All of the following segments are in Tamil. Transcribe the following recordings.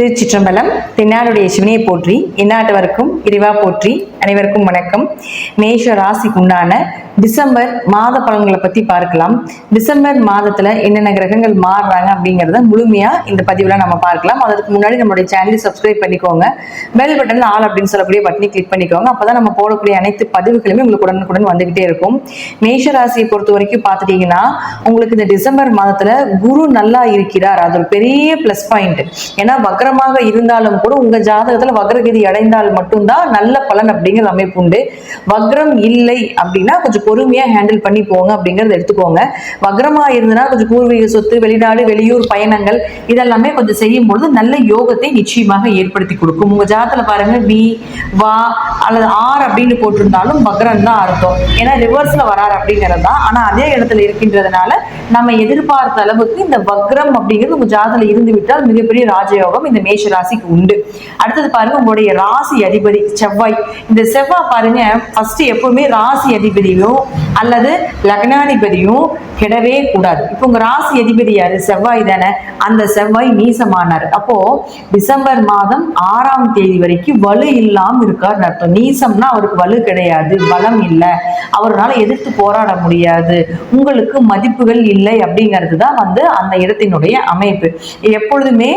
திருச்சிற்றம்பலம். தென்னாடுடைய சிவனையை போற்றி, எந்நாட்டவருக்கும் இறைவா போற்றி. அனைவருக்கும் வணக்கம். மேஷ ராசிக்கு உண்டான டிசம்பர் மாத பலன்களை பத்தி பார்க்கலாம். டிசம்பர் மாதத்துல என்னென்ன கிரகங்கள் மாறுறாங்க அப்படிங்கறத முழுமையா இந்த பதிவுல நம்ம பார்க்கலாம். அதற்கு முன்னாடி நம்மளுடைய சேனலை சப்ஸ்கிரைப் பண்ணிக்கோங்க. பெல் பட்டன்ல ஆல் அப்படின்னு சொல்லக்கூடிய பட்டனை கிளிக் பண்ணிக்கோங்க. அப்பதான் நம்ம போடக்கூடிய அனைத்து பதிவுகளுமே உங்களுக்கு உடனுக்குடன் வந்துகிட்டே இருக்கும். மேஷ ராசியை பொறுத்த வரைக்கும் பார்த்துட்டீங்கன்னா, உங்களுக்கு இந்த டிசம்பர் மாதத்துல குரு நல்லா இருக்கிறார். அது ஒரு பெரிய பிளஸ் பாயிண்ட். ஏன்னா வக்ரமாக இருந்தாலும் கூட உங்க ஜாதகத்துல வக்ரகதி அடைந்தால் மட்டும்தான் நல்ல பலன் அப்படிங்கிற அமைப்பு உண்டு. வக்ரம் இல்லை அப்படின்னா கொஞ்சம் பொறுமையா ஹேண்டில் பண்ணி போங்க அப்படிங்கறத எடுத்துக்கோங்க. வக்ரமா இருந்தனா கொஞ்சம் பூர்வீக சொத்து, வெளிநாடு, வெளியூர் பயணங்கள் இதெல்லாமே கொஞ்சம் செய்யும் பொழுது நல்ல யோகத்தை நிச்சயமாக ஏற்படுத்தி கொடுக்கும். உங்க ஜாதகத்துல பாருங்க, வி வா அல்லது ஆர் அப்படின்னு போட்டிருந்தாலும் வக்ரம் தான் அர்த்தம். ஏன்னா ரிவர்ஸ்ல வரார் அப்படிங்கிறது தான். ஆனா அதே இடத்துல இருக்கின்றதுனால நம்ம எதிர்பார்த்த அளவுக்கு இந்த வக்ரம் அப்படிங்கிறது உங்க ஜாதகத்துல இருந்து விட்டால் மிகப்பெரிய ராஜயோகம் இந்த மேஷ ராசிக்கு உண்டு. அடுத்தது பாருங்க, உங்களுடைய ராசி அதிபதி செவ்வாய். இந்த செவ்வாய் பாருங்க, ஃபர்ஸ்ட் எப்பவுமே ராசி அதிபதியும் அல்லது லக்னாதிபதியும் கெடவே கூடாது. இப்போ உங்க ராசி அதிபதி யாரு? செவ்வாய் தானே. அந்த செவ்வாய் நீசமானார். அப்போ டிசம்பர் மாதம் 6ஆம் தேதி வரைக்கும் வலு இல்லாம இருக்கார் அர்த்தம். நீசம்னா அவருக்கு வலு கிடையாது, பலம் இல்லை, அவரால் எதிர்த்து போராட முடியாது, உங்களுக்கு மதிப்புகள் இல்லை அப்படிங்கிறது தான் அந்த இடத்தினுடைய அமைப்பு. எப்பொழுதுமே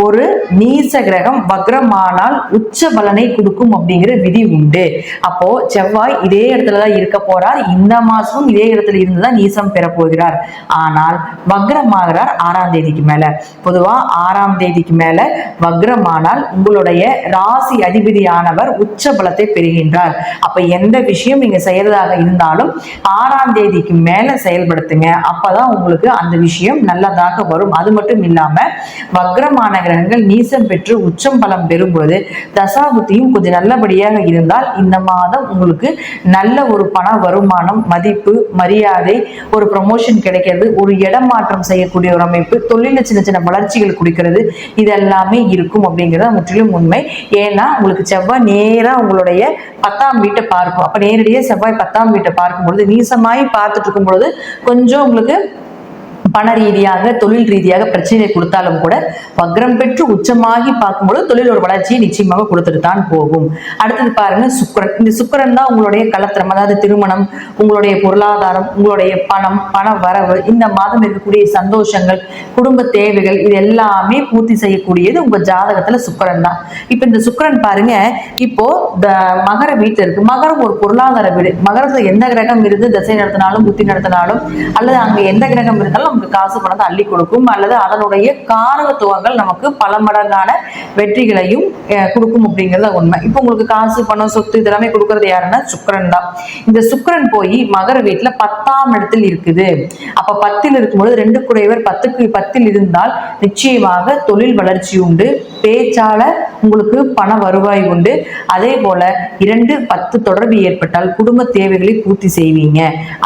ஒரு நீச கிரகம் வக்ரமானால் உச்ச பலனை கொடுக்கும் அப்படிங்கிற விதி உண்டு. அப்போ செவ்வாய் இதே இடத்துலதான் இருக்க போறார். இந்த மாசமும் இதே இடத்துல இருந்துதான் நீசம் பெற போகிறார். ஆனால் வக்ரமாகிறார் 6ஆம் தேதிக்கு மேல. பொதுவா 6ஆம் தேதிக்கு மேல வக்ரமானால் உங்களுடைய ராசி அதிபதியானவர் உச்ச பலத்தை பெறுகின்றார். அப்ப எந்த விஷயம் நீங்க செய்யறதாக இருந்தாலும் 6ஆம் தேதிக்கு மேல செயல்படுத்துங்க. அப்பதான் உங்களுக்கு அந்த விஷயம் நல்லதாக வரும். அது மட்டும் இல்லாம வக்ரமான கிரகங்கள் நீசம் பெற்று உச்சம் பலம் பெறும்போது தசாபுத்தியும் கொஞ்சம் நல்லபடியாக இருந்தால் இந்த மாதம் உங்களுக்கு நல்ல ஒரு பண வருமானம், மதிப்பு, மரியாதை, ஒரு ப்ரமோஷன் கிடைக்கிறது, ஒரு இடமாற்றம் செய்யக்கூடிய ஒரு அமைப்பு, தொழில சின்ன சின்ன வளர்ச்சிகள் கொடுக்கிறது, இதெல்லாமே இருக்கும் அப்படிங்கிறது முற்றிலும் உண்மை. ஏன்னா உங்களுக்கு செவ்வாய் நேரா உங்களுடைய 10ஆம் வீட்டை பார்க்கும். அப்ப நேரடியாக செவ்வாய் 10ஆம் வீட்டை பார்க்கும் பொழுது நீசமாய் பார்த்துட்டு இருக்கும் பொழுது கொஞ்சம் உங்களுக்கு பண ரீதியாக, தொழில் ரீதியாக பிரச்சனை கொடுத்தாலும் கூட வக்ரம் பெற்று உச்சமாகி பார்க்கும்போது தொழில் ஒரு வளர்ச்சியை நிச்சயமாக கொடுத்துட்டு தான் போகும். அடுத்தது பாருங்க சுக்கிரன். இந்த சுக்கிரன் தான் உங்களுடைய கலத்திரம், அதாவது திருமணம், உங்களுடைய பொருளாதாரம், உங்களுடைய பணம், பண வரவு, இந்த மாதம் இருக்கக்கூடிய சந்தோஷங்கள், குடும்ப தேவைகள், இது எல்லாமே பூர்த்தி செய்யக்கூடியது உங்க ஜாதகத்துல சுக்கிரன் தான். இப்ப இந்த சுக்கிரன் பாருங்க, இப்போ மகர வீட்டுல இருக்கு. மகரம் ஒரு பொருளாதார வீடு. மகரத்துல எந்த கிரகம் இருந்து தசை நடத்தினாலும் புத்தி நடத்தினாலும் அல்லது அங்க எந்த கிரகம் இருந்தாலும் நமக்கு காசு பணத்தை அள்ளி கொடுக்கும். அல்லது அதனுடைய காரகத்துவங்கள் நமக்கு பல மடங்கான வெற்றிகளையும் கொடுக்கும் அப்படிங்கிறது உண்மை. இப்போ உங்களுக்கு காசு, பணம், சொத்து இதெல்லாமே கொடுக்கறது யாருன்னா சுக்கிரன் தான். இந்த சுக்கிரன் போய் மகர வீட்டுல 10ஆம் இடத்தில் இருக்குது. அப்ப 10ல் இருக்கும்போது 2 குடையவர் 10க்கு 10ல் இருந்தால் நிச்சயமாக தொழில் வளர்ச்சி உண்டு, பேச்சால உங்களுக்கு பண வருவாய் உண்டு. அதே போல 2-10 தொடர்பு ஏற்பட்டால் குடும்ப தேவைகளை பூர்த்தி செய்வீங்க.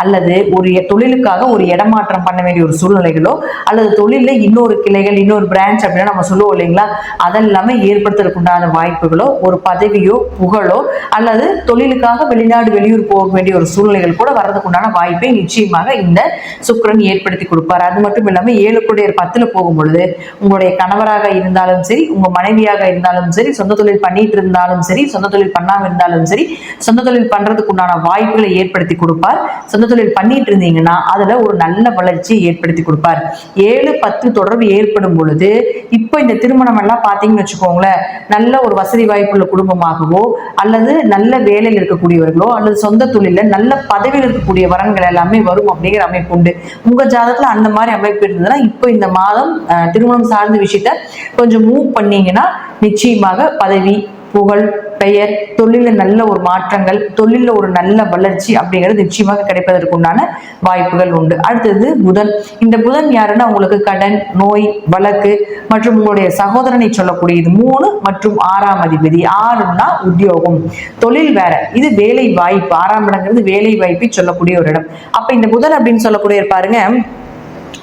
அல்லது ஒரு தொழிலுக்காக ஒரு இடமாற்றம் பண்ண வேண்டிய ஒரு சூழ்நிலைகளோ அல்லது தொழில இன்னொரு கிளைகள், இன்னொரு பிரான்ச் அப்படின்னா நம்ம சொல்லுவோம் இல்லைங்களா, அதெல்லாமே ஏற்படுத்துறதுக்கு உண்டான வாய்ப்புகளோ, ஒரு பதவியோ, புகழோ, அல்லது தொழிலுக்காக வெளிநாடு, வெளியூர் போக வேண்டிய ஒரு சூழ்நிலைகள் கூட வர்றதுக்கு உண்டான வாய்ப்பை நிச்சயமாக இந்த சுக்கிரன் ஏற்படுத்தி கொடுப்பார். அது மட்டும் இல்லாம 7 குடையர் 10ல் போகும் பொழுது உங்களுடைய கணவராக இருந்தாலும் சரி, உங்க மனைவியாக இருந்தாலும் சரி, சொந்த தொழில் பண்ணிட்டு இருந்தாலும் சரி, சொந்த தொழில் பண்ணாம இருந்தாலும் சரி, சொந்த தொழில் பண்றதுக்கு உண்டான வாய்ப்புகளை ஏற்படுத்தி கொடுப்பார். சொந்த தொழில் பண்ணிட்டு இருந்தீங்கன்னா அதுல ஒரு நல்ல வளர்ச்சி ஏற்படுத்தி கொடுப்பார். 7-10 தொடர்பு ஏற்படும் பொழுது இப்போ இந்த திருமணம் எல்லாம் பாத்தீங்கன்னு வச்சுக்கோங்களேன், நல்ல ஒரு வசதி வாய்ப்புள்ள குடும்பமாகவோ அல்லது நல்ல வேலையில் இருக்கக்கூடியவர்களோ அல்லது சொந்த தொழில நல்ல பதவியில் இருக்கக்கூடிய வரன்கள் எல்லாமே வரும் அப்படிங்கிற அமைப்பு உண்டு. உங்க ஜாதகத்துல அந்த மாதிரி அமைப்பு இருந்ததுன்னா இப்போ இந்த மாதம் திருமணம் சார்ந்த விஷயத்த கொஞ்சம் மூவ் பண்ணீங்கன்னா நிச்சயமாக பதவி, புகழ், பெயர், தொழில நல்ல ஒரு மாற்றங்கள், தொழில ஒரு நல்ல வளர்ச்சி அப்படிங்கிறது நிச்சயமாக கிடைப்பதற்கு உண்டான வாய்ப்புகள் உண்டு. அடுத்தது புதன். இந்த புதன் யாருன்னா உங்களுக்கு கடன், நோய், வழக்கு மற்றும் உங்களுடைய சகோதரனை சொல்லக்கூடியது. 3 மற்றும் 6ஆம் அதிபதி. 6ன்னா உத்தியோகம், தொழில் வேற, இது வேலை வாய்ப்பு. 6ஆம் இடங்கிறது வேலை வாய்ப்பை சொல்லக்கூடிய ஒரு இடம். அப்ப இந்த புதன் அப்படின்னு சொல்லக்கூடிய பாருங்க,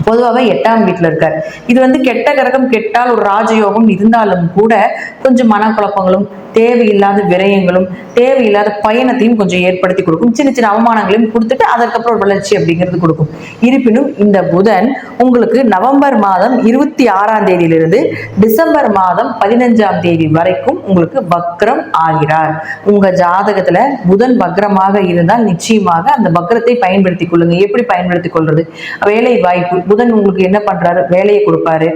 பொதுவாக 8ஆம் வீட்டுல இருக்காரு. இது கெட்ட கிரகம், கெட்டால் ஒரு ராஜயோகம் இருந்தாலும் கூட கொஞ்சம் மனக்குழப்பங்களும் தேவையில்லாத விரயங்களும் தேவையில்லாத பயணத்தையும் கொஞ்சம் ஏற்படுத்தி கொடுக்கும். சின்ன சின்ன அவமானங்களையும் கொடுத்துட்டு அதற்கப்புறம் வளர்ச்சி அப்படிங்கிறது கொடுக்கும். இருப்பினும் இந்த புதன் உங்களுக்கு நவம்பர் மாதம் 26ஆம் தேதியிலிருந்து டிசம்பர் மாதம் 15ஆம் தேதி வரைக்கும் உங்களுக்கு வக்ரம் ஆகிறார். உங்க ஜாதகத்துல புதன் வக்ரமாக இருந்தால் நிச்சயமாக அந்த வக்ரத்தை பயன்படுத்திக் கொள்ளுங்க. எப்படி பயன்படுத்திக் கொள்றது? வேலை வாய்ப்பு, புதன் உங்களுக்கு என்ன பண்றாரு? வேலையை கொடுப்பாரு.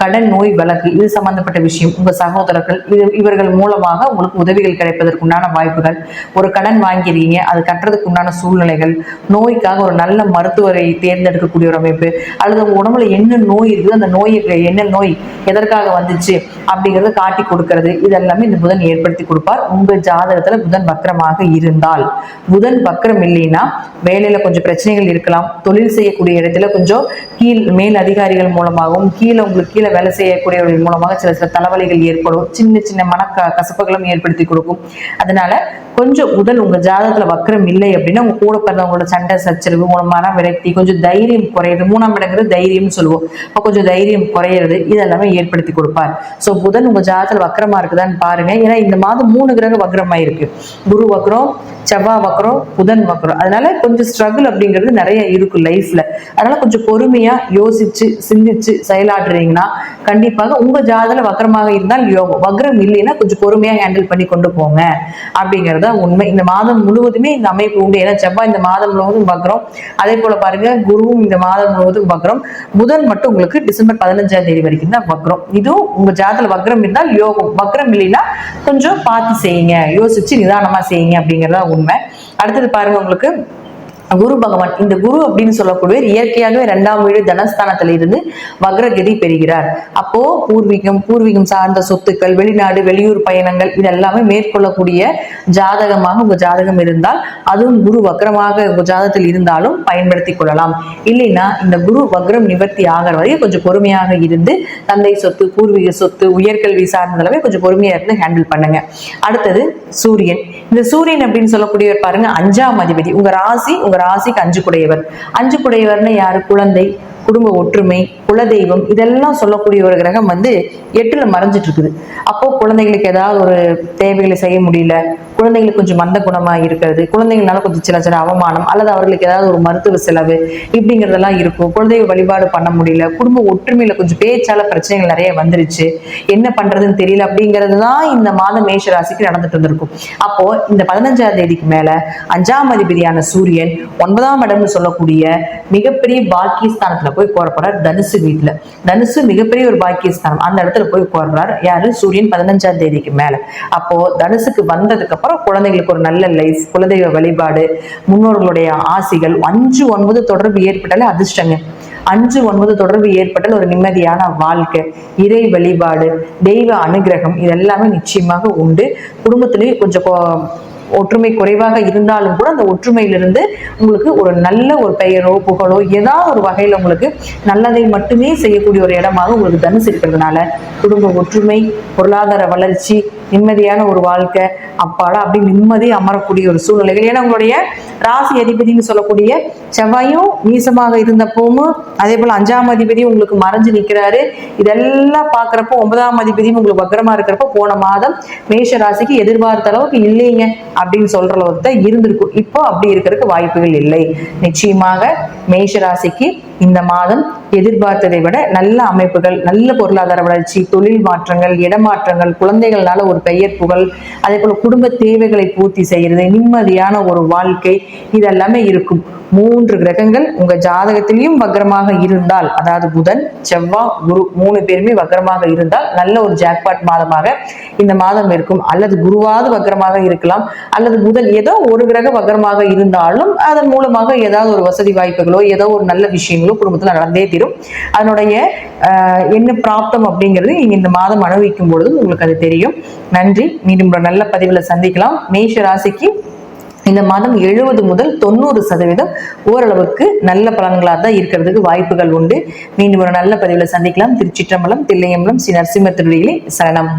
கடன், நோய், வழக்கு இது சம்பந்தப்பட்ட விஷயம், உங்க சகோதரர்கள் இவர்கள் மூலமாக உங்களுக்கு உதவிகள் கிடைப்பதற்குண்டான வாய்ப்புகள், ஒரு கடன் வாங்கிறீங்க அது கட்டுறதுக்கு உண்டான சூழ்நிலைகள், நோய்க்காக ஒரு நல்ல மருத்துவரை தேர்ந்தெடுக்கக்கூடிய ஒரு அமைப்பு, அல்லது உங்க உடம்புல என்ன நோய் இருக்குது, அந்த நோய்க்கு என்ன நோய் எதற்காக வந்துச்சு அப்படிங்கறத காட்டி கொடுக்கிறது, இதெல்லாமே இந்த புதன் ஏற்படுத்தி கொடுப்பார். உங்க ஜாதகத்துல புதன் வக்ரமாக இருந்தால். புதன் வக்ரம் இல்லைன்னா வேலையில கொஞ்சம் பிரச்சனைகள் இருக்கலாம். தொழில் செய்யக்கூடிய இடத்துல கொஞ்சம் மேல் அதிகாரிகள் மூலமாகவும் உங்களுக்கு கீழே வேலை செய்யக்கூடியவர்கள் மூலமாக சில தலைவலிகள் ஏற்படும். சின்ன சின்ன கசப்புகளும் ஏற்படுத்தி கொடுக்கும். அதனால கொஞ்சம் புதன் உங்க ஜாதகத்துல வக்ரம் இல்லை அப்படின்னா உங்க கூட பிறந்தவங்களோட சண்டை சச்சரவு, மன விரக்தி, கொஞ்சம் தைரியம் குறையுது. 3ஆம் இடங்கிறது தைரியம் சொல்லுவோம். கொஞ்சம் தைரியம் குறையிறது இதெல்லாமே ஏற்படுத்தி கொடுப்பார். சோ புதன் உங்க ஜாதகத்துல வக்ரமா இருக்குதான்னு பாருங்க. ஏன்னா இந்த மாதம் 3 கிரகம் வக்ரமா இருக்கு. குரு வக்ரம், செவ்வாய் வக்ரம், புதன் வக்ரம். அதனால கொஞ்சம் ஸ்ட்ரகிள் அப்படிங்கிறது நிறைய இருக்கும் லைஃப்ல. அதனால கொஞ்சம் பொறுமையா யோசிச்சு சிந்திச்சு செயலாற்றுறீங்கன்னா கண்டிப்பாக உங்க ஜாதகத்துல வக்ரமாக இருந்தால் யோகம், வக்ரம் இல்லைன்னா கொஞ்சம் பொறுமையா ஹேண்டில் பண்ணி கொண்டு போங்க அப்படிங்கறத உண்மை. இந்த மாதம் முழுவதுமே இந்த அமைப்பு உண்டு. ஏன்னா செவ்வாய் இந்த மாதம் முழுவதும் வக்ரம், அதே போல பாருங்க குருவும் இந்த மாதம் முழுவதும் வக்ரம். புதன் மட்டும் உங்களுக்கு டிசம்பர் 15ஆம் தேதி வரைக்கும் தான் வக்ரம். இதுவும் உங்க ஜாதகத்துல வக்ரம் இருந்தால் யோகம், வக்ரம் இல்லைன்னா கொஞ்சம் பார்த்து செய்யுங்க, யோசிச்சு நிதானமா செய்யுங்க அப்படிங்கறத உண்மை. அடுத்தது பாருங்க உங்களுக்கு குரு பகவான். இந்த குரு அப்படின்னு சொல்லக்கூடிய இயற்கையாகவே 2ஆம் வீடு தனஸ்தானத்துல இருந்து வக்ரகதி பெறுகிறார். அப்போ பூர்வீகம் சார்ந்த சொத்துக்கள், வெளிநாடு வெளியூர் பயணங்கள் இதெல்லாமே மேற்கொள்ளக்கூடிய ஜாதகமாக உங்க ஜாதகம் இருந்தால், அதுவும் குரு வக்ரமாக உங்க ஜாதகத்தில் இருந்தாலும் பயன்படுத்தி கொள்ளலாம். இல்லைன்னா இந்த குரு வக்ரம் நிவர்த்தி ஆகிற வரைக்கும் கொஞ்சம் பொறுமையாக இருந்து தந்தை சொத்து, பூர்வீக சொத்து, உயர்கல்வி சார்ந்தளவே கொஞ்சம் பொறுமையா இருந்து ஹேண்டில் பண்ணுங்க. அடுத்தது சூரியன். இந்த சூரியன் அப்படின்னு சொல்லக்கூடியவர் பாருங்க 5ஆம் அதிபதி. உங்க ராசிக்கு 5 குடையவர். 5 குடையவர்னு யாரு? குழந்தை, குடும்ப ஒற்றுமை, குலதெய்வம் இதெல்லாம் சொல்லக்கூடிய ஒரு கிரகம் 8ல மறைஞ்சிட்டு இருக்குது. அப்போ குழந்தைகளுக்கு ஏதாவது ஒரு தேவைகளை செய்ய முடியல, குழந்தைங்களுக்கு கொஞ்சம் மந்த குணமா இருக்கிறது, குழந்தைங்களால கொஞ்சம் சில சில அவமானம், அல்லது அவர்களுக்கு ஏதாவது ஒரு மருத்துவ செலவு இப்படிங்கிறதெல்லாம் இருக்கும். குழந்தைய வழிபாடு பண்ண முடியல, குடும்ப ஒற்றுமையில கொஞ்சம் பேச்சால பிரச்சனைகள் நிறைய வந்துருச்சு, என்ன பண்றதுன்னு தெரியல அப்படிங்கிறது தான் இந்த மாதம் மேஷ ராசிக்கு நடந்துட்டு இருந்திருக்கும். அப்போ இந்த 15ஆம் தேதிக்கு மேல 5ஆம் அதிபதியான சூரியன் 9ஆம் இடம்னு சொல்லக்கூடிய மிகப்பெரிய பாக்கியஸ்தானத்துல போய் கோரப்படுறார். தனுசு வீட்டுல. தனுசு மிகப்பெரிய ஒரு பாக்கியஸ்தானம், அந்த இடத்துல போய் கோரப்படுறார். யாரு? சூரியன் 15ஆம் தேதிக்கு மேல. அப்போ தனுசுக்கு வந்ததுக்கு அப்புறம் குழந்தைங்களுக்கு ஒரு நல்ல லைஃப், குலதெய்வ வழிபாடு, முன்னோர்களுடைய ஆசிகள், 5-9 தொடர்பு ஏற்பட்டாலே அதிர்ஷ்டங்க. 5-9 தொடர்பு ஏற்பட்டால் ஒரு நிம்மதியான வாழ்க்கை, இறை வழிபாடு, தெய்வ அனுகிரகம் இதெல்லாமே நிச்சயமாக உண்டு. குடும்பத்திலேயே கொஞ்சம் ஒற்றுமை குறைவாக இருந்தாலும் கூட அந்த ஒற்றுமையிலிருந்து உங்களுக்கு ஒரு நல்ல ஒரு பெயரோ புகழோ ஏதாவது ஒரு வகையில உங்களுக்கு நல்லதை மட்டுமே செய்யக்கூடிய ஒரு இடமாக உங்களுக்கு தனுசு இருக்கிறதுனால குடும்ப ஒற்றுமை, பொருளாதார வளர்ச்சி, நிம்மதியான ஒரு வாழ்க்கை, அப்பாடா அப்படி நிம்மதி அமரக்கூடிய ஒரு சூழ்நிலைகள். ஏன்னா உங்களுடைய ராசி அதிபதினு சொல்லக்கூடிய செவ்வாயும் நீசமாக இருந்தப்போவும், அதே போல 5ஆம் அதிபதியும் உங்களுக்கு மறைஞ்சு நிற்கிறாரு. இதெல்லாம் பாக்குறப்போ 9ஆம் அதிபதியும் உங்களுக்கு வக்ரமா இருக்கிறப்போ போன மாதம் மேஷ ராசிக்கு எதிர்பார்த்த அளவுக்கு இல்லைங்க அப்படின்னு சொல்ற அளவுக்கு தான் இருந்திருக்கும். இப்போ அப்படி இருக்கிறதுக்கு வாய்ப்புகள் இல்லை. நிச்சயமாக மேஷ ராசிக்கு இந்த மாதம் எதிர்பார்த்ததை விட நல்ல அமைப்புகள், நல்ல பொருளாதார வளர்ச்சி, தொழில் மாற்றங்கள், இடமாற்றங்கள், குழந்தைகள்னால ஒரு பெயர் புகழ், அதே போல குடும்ப தேவைகளை பூர்த்தி செய்யறது, நிம்மதியான ஒரு வாழ்க்கை இதெல்லாமே இருக்கும். 3 கிரகங்கள் உங்க ஜாதகத்திலையும் வக்ரமாக இருந்தால், அதாவது புதன், செவ்வாய், குரு 3 பேருமே வக்ரமாக இருந்தால் நல்ல ஒரு ஜாக்பாட் மாதமாக இந்த மாதம் இருக்கும். அல்லது குருவாவது வக்ரமாக இருக்கலாம், அல்லது புதன் ஏதோ ஒரு கிரக வக்ரமாக இருந்தாலும் அதன் மூலமாக ஏதாவது ஒரு வசதி வாய்ப்புகளோ ஏதோ ஒரு நல்ல விஷயங்களோ குடும்பத்துல நடந்தே தீரும். அதனுடைய என்ன பிராப்தம் அப்படிங்கிறது நீங்க இந்த மாதம் அனுபவிக்கும் பொழுது உங்களுக்கு அது தெரியும். நன்றி. மீண்டும் ஒரு நல்ல பதிவுல சந்திக்கலாம். மேஷ ராசிக்கு இந்த மாதம் 70 முதல் 90% ஓரளவுக்கு நல்ல பலன்களாக தான் இருக்கிறதுக்கு வாய்ப்புகள் உண்டு. மீண்டும் ஒரு நல்ல பதிவுல சந்திக்கலாம். திருச்சிற்றம்பலம், தில்லையம்பலம், ஸ்ரீ நரசிம்ம திருவடிகளே சரணம்.